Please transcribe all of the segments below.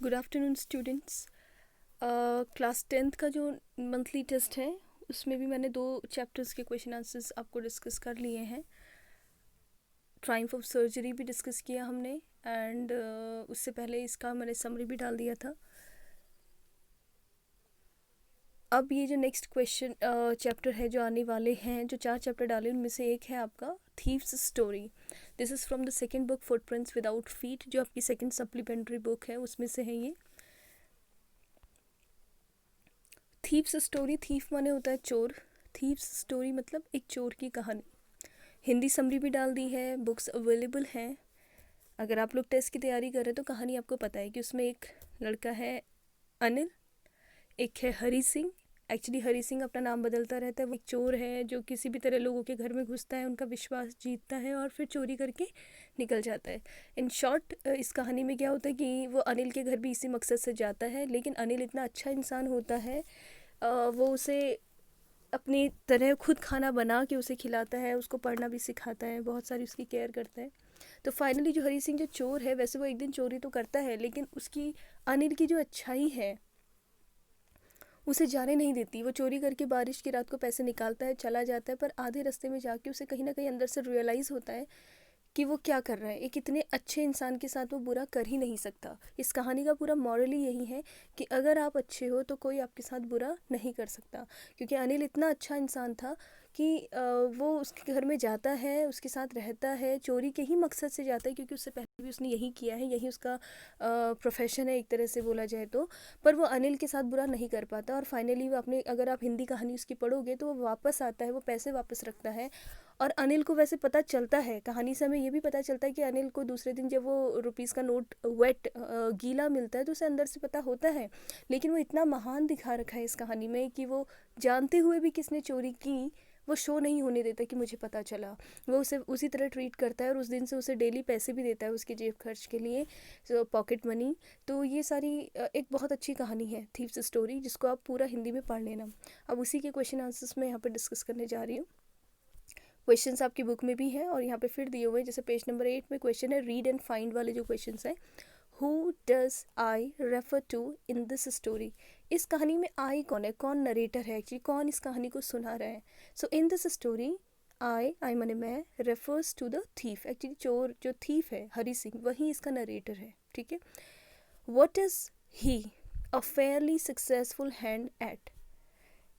Good afternoon students. Class 10th का जो monthly test है उसमें भी मैंने 2 चैप्टर्स के क्वेश्चन आंसर्स आपको डिस्कस कर लिए हैं। ट्रायम्फ ऑफ सर्जरी भी डिस्कस किया हमने एंड उससे पहले इसका मैंने समरी भी डाल दिया था। अब ये जो नेक्स्ट क्वेश्चन चैप्टर है जो आने वाले हैं, जो 4 चैप्टर डाले उनमें से एक है आपका thieves story. This is from the second book footprints without feet, जो आपकी सेकेंड सप्लीमेंट्री बुक है उसमें से है ये। थीव्स स्टोरी, थीफ माने होता है चोर, थीव्स स्टोरी मतलब एक चोर की कहानी। हिंदी समरी भी डाल दी है, बुक्स अवेलेबल हैं। अगर आप लोग टेस्ट की तैयारी कर रहे हैं तो कहानी आपको पता है कि उसमें एक लड़का है अनिल, एक है हरी सिंह। एक्चुअली हरी सिंह अपना नाम बदलता रहता है। वो एक चोर है जो किसी भी तरह लोगों के घर में घुसता है, उनका विश्वास जीतता है और फिर चोरी करके निकल जाता है। इन शॉर्ट इस कहानी में क्या होता है कि वो अनिल के घर भी इसी मकसद से जाता है, लेकिन अनिल इतना अच्छा इंसान होता है, वो उसे अपनी तरह खुद खाना बना के उसे खिलाता है, उसको पढ़ना भी सिखाता है, बहुत सारी उसकी केयर करता है। तो फाइनली जो हरी सिंह जो चोर है, वैसे वो एक दिन चोरी तो करता है, लेकिन उसकी अनिल की जो अच्छाई है उसे जाने नहीं देती। वो चोरी करके बारिश की रात को पैसे निकालता है, चला जाता है, पर आधे रास्ते में जाके उसे कहीं ना कहीं अंदर से रियलाइज़ होता है कि वो क्या कर रहा है। एक इतने अच्छे इंसान के साथ वो बुरा कर ही नहीं सकता। इस कहानी का पूरा मॉरल ही यही है कि अगर आप अच्छे हो तो कोई आपके साथ बुरा नहीं कर सकता, क्योंकि अनिल इतना अच्छा इंसान था कि वो उसके घर में जाता है, उसके साथ रहता है, चोरी के ही मकसद से जाता है, क्योंकि उससे पहले भी उसने यही किया है, यही उसका प्रोफेशन है एक तरह से बोला जाए तो। पर वो अनिल के साथ बुरा नहीं कर पाता और फाइनली वो अपने, अगर आप हिंदी कहानी उसकी पढ़ोगे तो वो वापस आता है, वो पैसे वापस रखता है। और अनिल को वैसे पता चलता है, कहानी से हमें ये भी पता चलता है कि अनिल को दूसरे दिन जब वो रुपीज़ का नोट वेट गीला मिलता है तो उसे अंदर से पता होता है, लेकिन वो इतना महान दिखा रखा है इस कहानी में कि वो जानते हुए भी किसने चोरी की वो शो नहीं होने देता कि मुझे पता चला। वो उसे उसी तरह ट्रीट करता है और उस दिन से उसे डेली पैसे भी देता है उसकी जेब खर्च के लिए, पॉकेट मनी। तो ये सारी एक बहुत अच्छी कहानी है थीव्स स्टोरी, जिसको आप पूरा हिंदी में पढ़ लेना। अब उसी के क्वेश्चन आंसर्स मैं यहाँ पर डिस्कस करने जा रही हूँ। क्वेश्चंस आपकी बुक में भी है और यहाँ पे फिर दिए हुए हैं। जैसे पेज नंबर 8 में क्वेश्चन है रीड एंड फाइंड वाले जो क्वेश्चंस हैं। Who does I refer to in this story. इस कहानी में आई कौन है, कौन नरेटर है, एक्चुअली कौन इस कहानी को सुना रहा है। सो इन दिस स्टोरी आई माने मैं, refers to the thief, actually चोर जो थीफ है हरी सिंह वही इसका नरेटर है, ठीक है। What is he a fairly successful hand eight.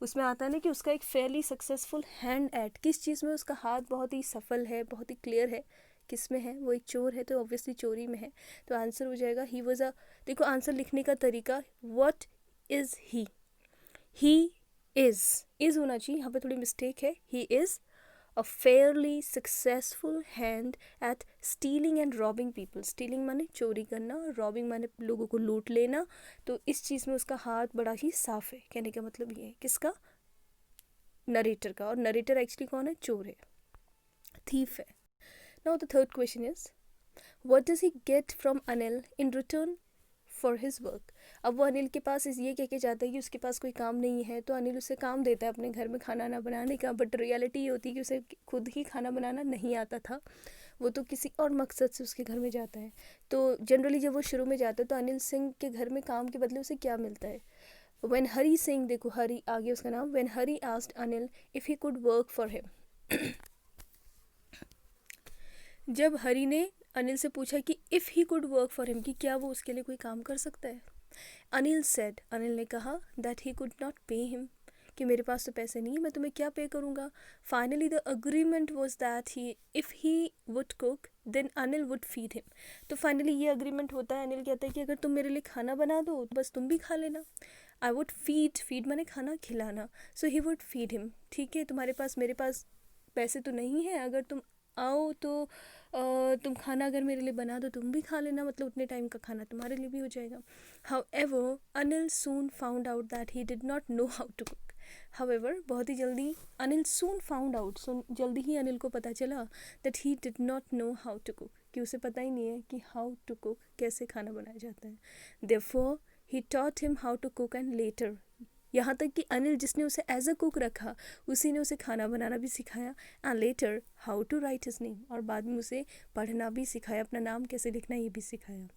उसमें आता है ना कि उसका एक फेयरली सक्सेसफुल हैंड एट, किस चीज़ में उसका हाथ बहुत ही सफल है, बहुत ही क्लियर है, किस में है। वो एक चोर है तो ऑब्वियसली चोरी में है, तो आंसर हो जाएगा ही वॉज अ। देखो आंसर लिखने का तरीका, व्हाट इज़ ही इज़ होना चाहिए, यहाँ पे थोड़ी मिस्टेक है। He is a fairly successful hand at stealing and robbing people। stealing माने चोरी करना, robbing माने लोगों को लूट लेना। तो इस चीज़ में उसका हाथ बड़ा ही साफ है, कहने का मतलब ये है किसका, नरेटर का। और नरेटर एक्चुअली कौन है, चोर है, थीफ है। Now the third question is what does he get from Anil in return for his work. अब वो अनिल के पास ये कह के जाता है कि उसके पास कोई काम नहीं है, तो अनिल उसे काम देता है अपने घर में खाना ना बनाने का, बट रियलिटी ये होती है कि उसे खुद ही खाना बनाना नहीं आता था, वो तो किसी और मकसद से उसके घर में जाता है। तो जनरली जब वो शुरू में जाता है तो अनिल सिंह के घर में काम के बदले उसे क्या मिलता है। व्हेन हरी सिंह, देखो हरी आगे उसका नाम, when Hari asked Anil if he could work for him. जब हरी ने अनिल से पूछा कि if he could work for him, कि क्या वो उसके लिए कोई काम कर सकता है। अनिल सेड, अनिल ने कहा that he could not pay him, कि मेरे पास तो पैसे नहीं है, मैं तुम्हें क्या पे करूँगा। Finally the agreement was that he if he would cook then Anil would feed him. तो फाइनली ये अग्रीमेंट होता है, अनिल कहता है कि अगर तुम मेरे लिए खाना बना दो तो बस तुम भी खा लेना। आई वुड फीड माने खाना खिलाना, सो ही वुड फीड हिम। ठीक है, तुम्हारे पास, मेरे पास पैसे तो नहीं है, अगर तुम आओ तो तुम खाना अगर मेरे लिए बना दो तुम भी खा लेना, मतलब उतने टाइम का खाना तुम्हारे लिए भी हो जाएगा। However Anil soon found out that he did not know how to cook. However बहुत ही जल्दी, अनिल सून फाउंड आउट, जल्दी ही अनिल को पता चला that he did not know how to cook, कि उसे पता ही नहीं है कि हाउ टू कुक, कैसे खाना बनाया जाता है। Therefore he taught him how to cook and later, यहाँ तक कि अनिल जिसने उसे एज अ कुक रखा उसी ने उसे खाना बनाना भी सिखाया। And later how to write his name, और बाद में उसे पढ़ना भी सिखाया, अपना नाम कैसे लिखना ये भी सिखाया।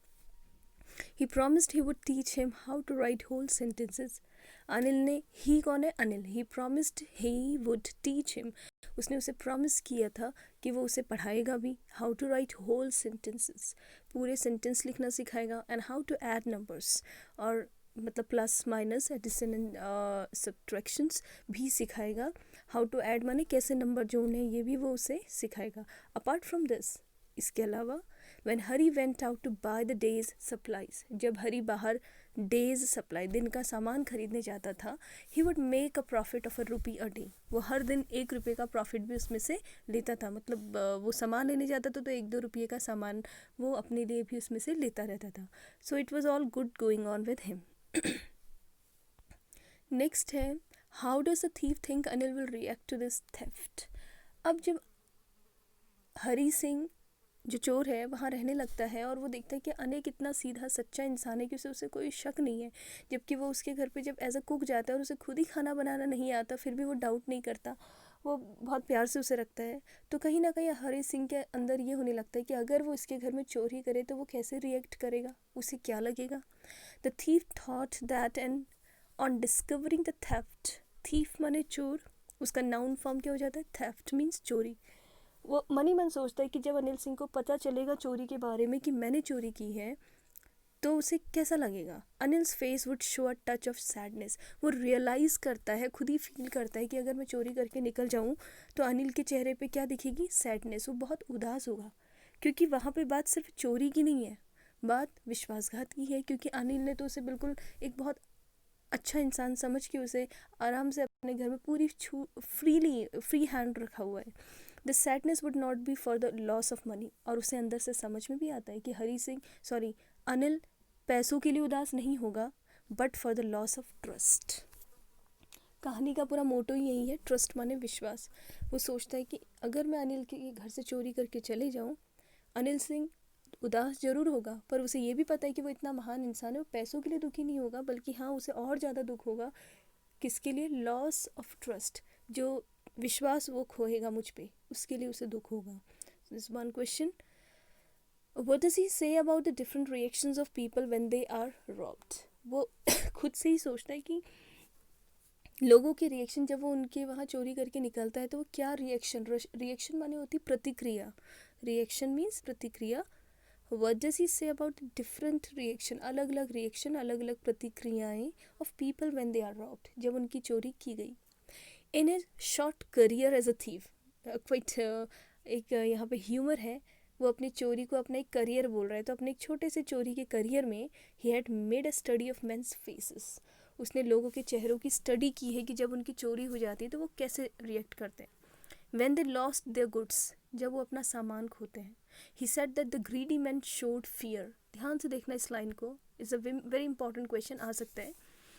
He promised he would teach him how to write whole sentences. Anil ने, ही कौन है? Anil. He promised he would teach him, उसने उसे प्रॉमिस किया था कि वो उसे पढ़ाएगा भी, how to write whole sentences, पूरे सेंटेंस लिखना सिखाएगा, and how to add numbers, और मतलब plus minus addition and subtractions भी सिखाएगा। हाउ टू ऐड माने कैसे नंबर जोड़ने, ये भी वो उसे सिखाएगा। अपार्ट फ्रॉम दिस, इसके अलावा, when Hari went out to buy the day's supplies, जब हरी बाहर डेज सप्लाई, दिन का सामान खरीदने जाता था, he would make a profit of ₹1 a day, वो हर दिन ₹1 का प्रॉफिट भी उसमें से लेता था। मतलब वो सामान लेने जाता था तो 1-2 रुपये का सामान वो अपने लिए भी उसमें से लेता रहता था। So it was all good going on with him. Next है, how does a thief think Anil will react to this theft. अब जब हरी सिंह जो चोर है वहाँ रहने लगता है और वो देखता है कि अनिल कितना सीधा सच्चा इंसान है कि उसे कोई शक नहीं है, जबकि वो उसके घर पे जब एज अ कुक जाता है और उसे खुद ही खाना बनाना नहीं आता फिर भी वो डाउट नहीं करता, वो बहुत प्यार से उसे रखता है। तो कहीं ना कहीं हरी सिंह के अंदर ये होने लगता है कि अगर वो इसके घर में चोरी करे तो वो कैसे रिएक्ट करेगा, उसे क्या लगेगा। The thief thought that and on discovering the theft, thief माने चोर, उसका नाउन फॉर्म क्या हो जाता है? थेफ्ट मीन्स चोरी। वो मन ही मन सोचता है कि जब अनिल सिंह को पता चलेगा चोरी के बारे में कि मैंने चोरी की है तो उसे कैसा लगेगा। Anil's face would show a touch of sadness, वो रियलाइज़ करता है, खुद ही फील करता है कि अगर मैं चोरी करके निकल जाऊं तो अनिल के चेहरे पे क्या दिखेगी? सैडनेस, वो बहुत उदास होगा, क्योंकि वहाँ पे बात सिर्फ चोरी की नहीं है, बात विश्वासघात की है, क्योंकि अनिल ने तो उसे बिल्कुल एक बहुत अच्छा इंसान समझ के उसे आराम से अपने घर में पूरी फ्री हैंड रखा हुआ है। The sadness would not be for the loss of money, और उसे अंदर से समझ में भी आता है कि अनिल पैसों के लिए उदास नहीं होगा, but for the loss of trust. कहानी का पूरा मोटो ही यही है, ट्रस्ट माने विश्वास। वो सोचता है कि अगर मैं अनिल के घर से चोरी करके चले जाऊं, अनिल सिंह उदास जरूर होगा, पर उसे ये भी पता है कि वो इतना महान इंसान है, वो पैसों के लिए दुखी नहीं होगा, बल्कि हाँ उसे और ज़्यादा दुख होगा, किसके लिए? लॉस ऑफ ट्रस्ट, जो विश्वास वो खोएगा मुझ पे, उसके लिए उसे दुख होगा। This one question, what does he say about the different reactions of people when they are robbed. वो खुद से ही सोचता है कि लोगों के रिएक्शन, जब वो उनके वहाँ चोरी करके निकलता है तो वो क्या रिएक्शन माने होती प्रतिक्रिया, रिएक्शन मीन्स प्रतिक्रिया। What does he say about different reaction, अलग अलग रिएक्शन, अलग अलग प्रतिक्रियाएं of people when they are robbed, जब उनकी चोरी की गई। In a short career as a thief, quite एक यहाँ पे ह्यूमर है, वो अपनी चोरी को अपना एक करियर बोल रहा है, तो अपने एक छोटे से चोरी के करियर में he had made a study of men's faces, उसने लोगों के चेहरों की स्टडी की है कि जब उनकी चोरी हो जाती है तो वो कैसे रिएक्ट करते हैं। When they lost their goods, जब वो अपना सामान खोते हैं। He said that the greedy man should fear, ध्यान से देखना इस लाइन को, is a very important question आ सकता है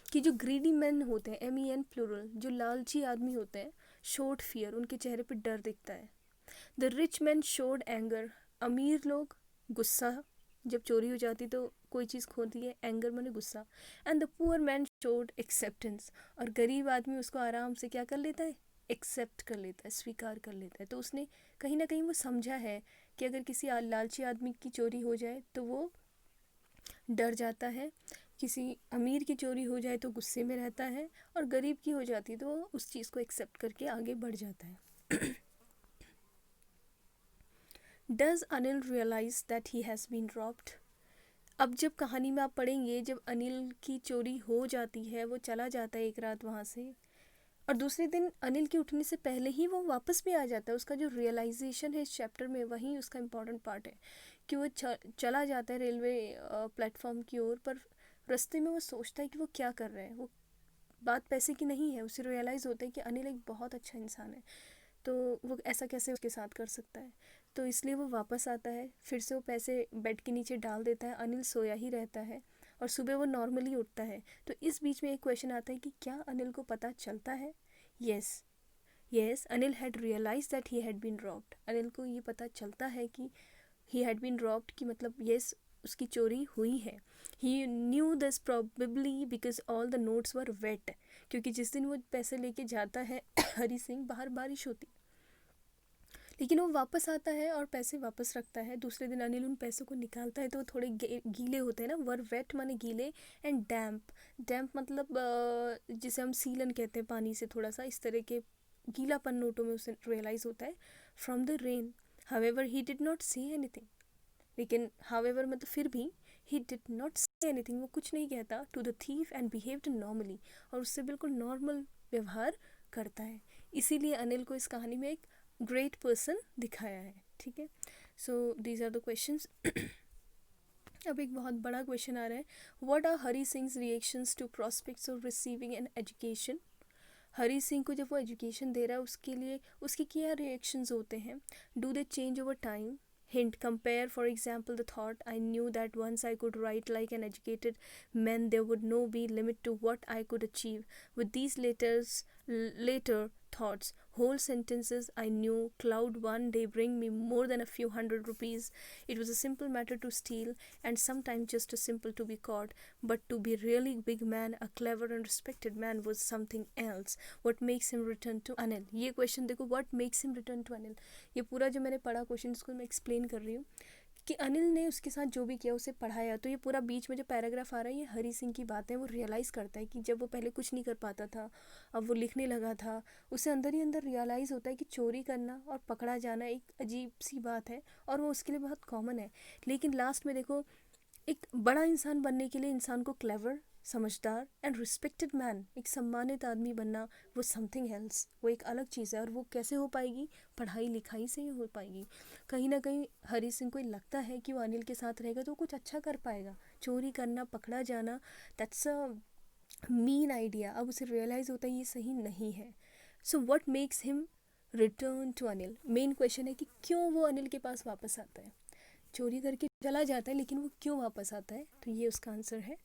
कि जो ग्रीडी मैन होते हैं, MEN प्लूरल, जो लालची आदमी होते हैं, शोड फियर, उनके चेहरे पे डर दिखता है। The rich man showed anger, अमीर लोग गुस्सा, जब चोरी हो जाती तो कोई चीज़ खोती है, एंगर माने गुस्सा। And the poor man showed acceptance, और गरीब आदमी उसको आराम से क्या कर लेता है? एक्सेप्ट कर लेता है, स्वीकार कर लेता है। तो उसने कहीं ना कहीं वो समझा है कि अगर किसी लालची आदमी की चोरी हो जाए तो वो डर जाता है, किसी अमीर की चोरी हो जाए तो गुस्से में रहता है, और गरीब की हो जाती है तो वो उस चीज़ को एक्सेप्ट करके आगे बढ़ जाता है। Does Anil realise that he has been robbed. अब जब कहानी में आप पढ़ेंगे, जब अनिल की चोरी हो जाती है, वो चला जाता है एक रात वहाँ से, और दूसरे दिन अनिल के उठने से पहले ही वो वापस भी आ जाता है। उसका जो रियलाइजेशन है इस चैप्टर में, वही उसका इम्पॉर्टेंट पार्ट है कि वो चला जाता है रेलवे प्लेटफॉर्म की ओर, पर रास्ते में वो सोचता है कि वो क्या कर रहा है। वो बात पैसे की नहीं है, उसे रियलाइज़ होता है कि अनिल एक बहुत अच्छा इंसान है, तो वो ऐसा कैसे उसके साथ कर सकता है। तो इसलिए वो वापस आता है, फिर से वो पैसे बेड के नीचे डाल देता है, अनिल सोया ही रहता है, और सुबह वो नॉर्मली उठता है। तो इस बीच में एक क्वेश्चन आता है कि क्या अनिल को पता चलता है? Yes, Anil had realise that he had been robbed, Anil को ये पता चलता है कि ही हैड बीन रॉब्ड, की मतलब यस उसकी चोरी हुई है। He knew this probably because all the notes were wet, क्योंकि जिस दिन वो पैसे लेके जाता है हरी सिंह, बाहर बारिश होती, लेकिन वो वापस आता है और पैसे वापस रखता है। दूसरे दिन अनिल उन पैसों को निकालता है तो वो थोड़े गीले होते हैं ना, वर वेट माने गीले, एंड डैम्प, डैम्प मतलब जिसे हम सीलन कहते हैं, पानी से थोड़ा सा इस तरह के गीलापन नोटों में उसे रियलाइज़ होता है from the rain. However he did not say anything, लेकिन हावेवर मतलब फिर भी he did not say anything, वो कुछ नहीं कहता to the thief and behaved normally, और उससे बिल्कुल नॉर्मल व्यवहार करता है। इसीलिए अनिल को इस कहानी में एक ग्रेट पर्सन दिखाया है। ठीक है, so these are the questions. अब एक बहुत बड़ा क्वेश्चन आ रहा है, what are Hari Singh's reactions to prospects of receiving an education. Hari Singh को जब वो एजुकेशन दे रहा है उसके लिए उसके क्या रिएक्शंस होते हैं, do they change over time. Hint, compare for example the thought, I knew that once I could write like an educated man there would no be limit to what I could achieve, with these later thoughts, whole sentences, I knew cloud one day bring me more than a few hundred rupees, it was a simple matter to steal and sometimes just too simple to be caught, but to be really big man, a clever and respected man was something else. What makes him return to Anil, ये question देखो, what makes him return to Anil, ये पूरा जो मैंने पढ़ा question इसको मैं explain कर रही हूँ कि अनिल ने उसके साथ जो भी किया उसे पढ़ाया। तो ये पूरा बीच में जो पैराग्राफ आ रहा है ये हरी सिंह की बात है। वो रियलाइज़ करता है कि जब वो पहले कुछ नहीं कर पाता था, अब वो लिखने लगा था, उसे अंदर ही अंदर रियलाइज़ होता है कि चोरी करना और पकड़ा जाना एक अजीब सी बात है और वो उसके लिए बहुत कॉमन है। लेकिन लास्ट में देखो, एक बड़ा इंसान बनने के लिए इंसान को क्लेवर, समझदार एंड रिस्पेक्टेड मैन, एक सम्मानित आदमी बनना, वो समथिंग एल्स, वो एक अलग चीज़ है। और वो कैसे हो पाएगी, पढ़ाई लिखाई से ही हो पाएगी। कहीं ना कहीं हरी सिंह को लगता है कि वो अनिल के साथ रहेगा तो कुछ अच्छा कर पाएगा। चोरी करना, पकड़ा जाना, दैट्स अ मीन आइडिया। अब उसे रियलाइज़ होता है ये सही नहीं है। So what makes him return to Anil, main question है कि क्यों वो अनिल के पास वापस आता है। चोरी करके चला जाता है लेकिन वो क्यों वापस आता है, तो ये उसका आंसर है।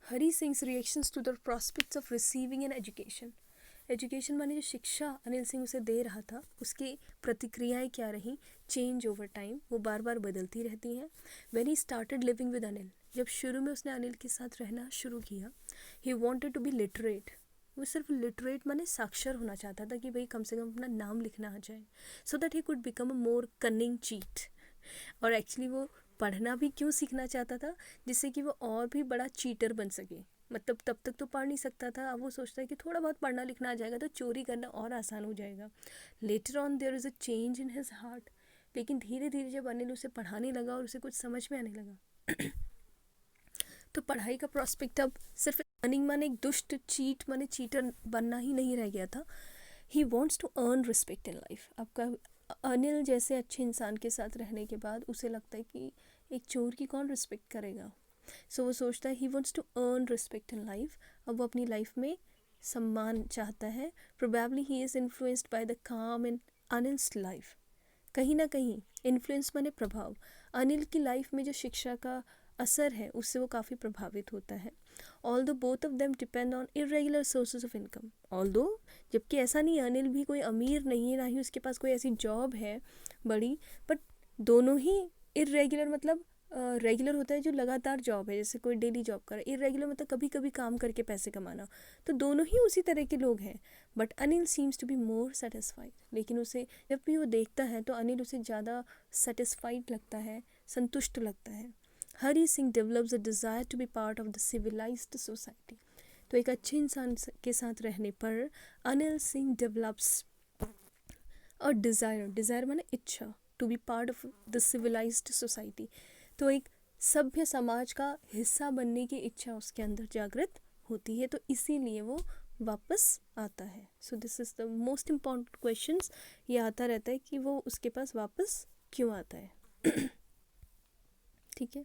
Hari Singh's reactions to the prospects of receiving an education. Education माने जो शिक्षा अनिल सिंह उसे दे रहा था उसकी प्रतिक्रियाएं क्या रही, चेंज ओवर टाइम, वो बार बार बदलती रहती हैं। When he started living with Anil, जब शुरू में उसने अनिल के साथ रहना शुरू किया, he wanted to be literate, वो सिर्फ लिटरेट माने साक्षर होना चाहता था कि भाई कम से कम अपना नाम लिखना आ जाए, so that he could become a more cunning cheat. और एक्चुअली वो पढ़ना भी क्यों सीखना चाहता था, जिससे कि वो और भी बड़ा चीटर बन सके। मतलब तब तक तो पढ़ नहीं सकता था, अब वो सोचता है कि थोड़ा बहुत पढ़ना लिखना आ जाएगा तो चोरी करना और आसान हो जाएगा। Later on their is a change in his heart, लेकिन धीरे धीरे जब अनिल उसे पढ़ाने लगा और उसे कुछ समझ में आने लगा तो पढ़ाई का प्रॉस्पेक्ट अब सिर्फ अर्निंग माने एक दुष्ट चीट माने चीटर बनना ही नहीं रह गया था। He wants to earn respect in life. आपका अनिल जैसे अच्छे इंसान के साथ रहने के बाद उसे लगता है कि एक चोर की कौन रिस्पेक्ट करेगा। सो वो सोचता है he wants to earn respect in life. अब वो अपनी लाइफ में सम्मान चाहता है। Probably he is influenced by the calm in Anil's life. कहीं ना कहीं इन्फ्लुएंस माने प्रभाव, अनिल की लाइफ में जो शिक्षा का असर है उससे वो काफ़ी प्रभावित होता है। Although both of them depend on irregular sources of income, although जबकि ऐसा नहीं है, अनिल भी कोई अमीर नहीं है, ना ही उसके पास कोई ऐसी जॉब है बड़ी, बट दोनों ही इरेगुलर मतलब रेगुलर होता है जो लगातार जॉब है, जैसे कोई डेली जॉब कर, इरेगुलर मतलब कभी कभी काम करके पैसे कमाना, तो दोनों ही उसी तरह के लोग हैं। But Anil seems to be more satisfied, लेकिन उसे जब भी वो देखता है तो अनिल उसे ज़्यादा सेटिस्फाइड लगता है, संतुष्ट लगता है। Hari Singh develops a desire to be part of the civilised society. तो एक अच्छे इंसान के साथ रहने पर अनिल सिंह डेवलप्स और डिज़ायर माने इच्छा, to be part of the civilised society, तो एक सभ्य समाज का हिस्सा बनने की इच्छा उसके अंदर जागृत होती है, तो इसीलिए वो वापस आता है। So this is the most important questions, ये आता रहता है कि वो उसके पास वापस क्यों आता है। ठीक है,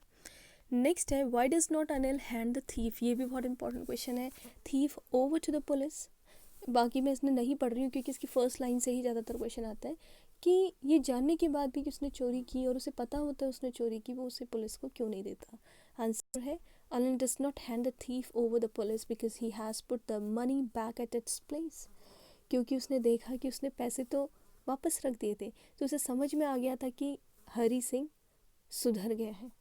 नेक्स्ट है why does not Anil hand the thief. ये भी बहुत इंपॉर्टेंट क्वेश्चन है। Thief over to the police, बाकी मैं इसने नहीं पढ़ रही हूँ क्योंकि इसकी फर्स्ट लाइन से ही ज़्यादातर क्वेश्चन आता है कि ये जानने के बाद भी कि उसने चोरी की और उसे पता होता है उसने चोरी की, वो उसे पुलिस को क्यों नहीं देता। आंसर है Anil does not hand the thief over the police because he has put the money back at its place, क्योंकि उसने देखा कि उसने पैसे तो वापस रख दिए थे, तो उसे समझ में आ गया था कि हरी सिंह सुधर गया है,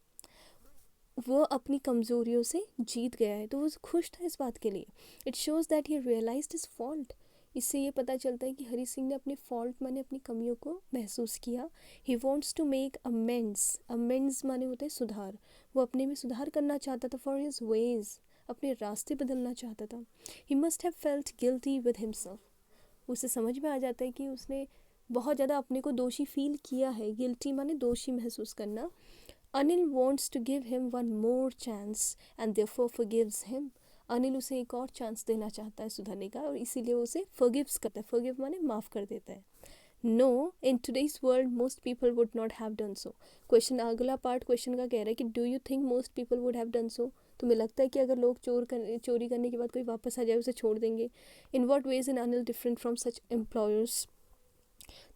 वो अपनी कमज़ोरियों से जीत गया है, तो वो खुश था इस बात के लिए। It shows that he realised his fault, इससे ये पता चलता है कि हरी सिंह ने अपने फॉल्ट माने अपनी कमियों को महसूस किया। He wants to make amends, amends माने होते हैं सुधार, वो अपने में सुधार करना चाहता था। फॉर हिज वेज, अपने रास्ते बदलना चाहता था। He must have felt guilty with himself, उसे समझ में आ जाता है कि उसने बहुत ज़्यादा अपने को दोषी फील किया है। गिल्टी माने दोषी महसूस करना। Anil wants to give him one more chance and therefore forgives him, Anil उसे एक और चांस देना चाहता है सुधरने का, और इसीलिए उसे फॉरगिव्स करता है। फॉरगिव माने माफ़ कर देता है। No, in today's world most people would not have done so. Question, अगला पार्ट क्वेश्चन का कह रहा है कि do you think most people would have done so, तुम्हें लगता है कि अगर लोग चोरी करने के बाद कोई वापस आ जाए उसे छोड़ देंगे। In what ways in Anil different from such employers,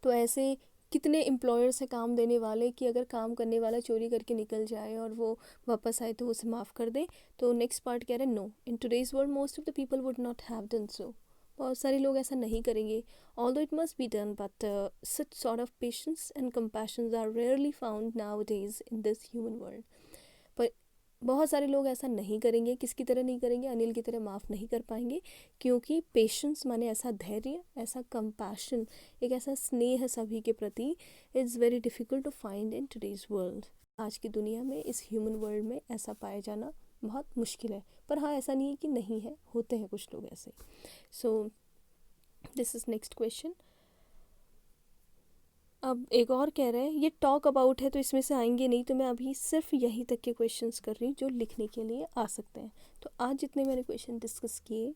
तो ऐसे कितने एम्प्लॉयर्स हैं काम देने वाले कि अगर काम करने वाला चोरी करके निकल जाए और वो वापस आए तो उसे माफ़ कर दे। तो नेक्स्ट पार्ट कह रहे हैं no, in today's world most of the people would not have done so, बहुत सारे लोग ऐसा नहीं करेंगे। Although it must be done but such sort of patience and compassion are rarely found nowadays in this human world. पर बहुत सारे लोग ऐसा नहीं करेंगे। किसकी तरह नहीं करेंगे? अनिल की तरह माफ़ नहीं कर पाएंगे, क्योंकि पेशेंस माने ऐसा धैर्य, ऐसा कंपैशन, एक ऐसा स्नेह सभी के प्रति, it's very difficult to find in today's world. आज की दुनिया में, इस ह्यूमन वर्ल्ड में ऐसा पाया जाना बहुत मुश्किल है। पर हाँ, ऐसा नहीं है कि नहीं है, होते हैं कुछ लोग ऐसे। So this is next question. अब एक और कह रहे हैं, ये टॉक अबाउट है तो इसमें से आएंगे नहीं, तो मैं अभी सिर्फ यहीं तक के क्वेश्चंस कर रही हूँ जो लिखने के लिए आ सकते हैं। तो आज जितने मैंने क्वेश्चन डिस्कस किए,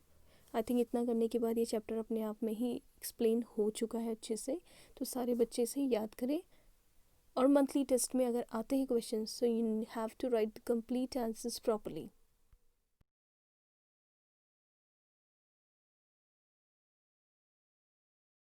आई थिंक इतना करने के बाद ये चैप्टर अपने आप में ही एक्सप्लेन हो चुका है अच्छे से। तो सारे बच्चे इसे याद करें, और मंथली टेस्ट में अगर आते हैं question, so you have to write the complete answers properly.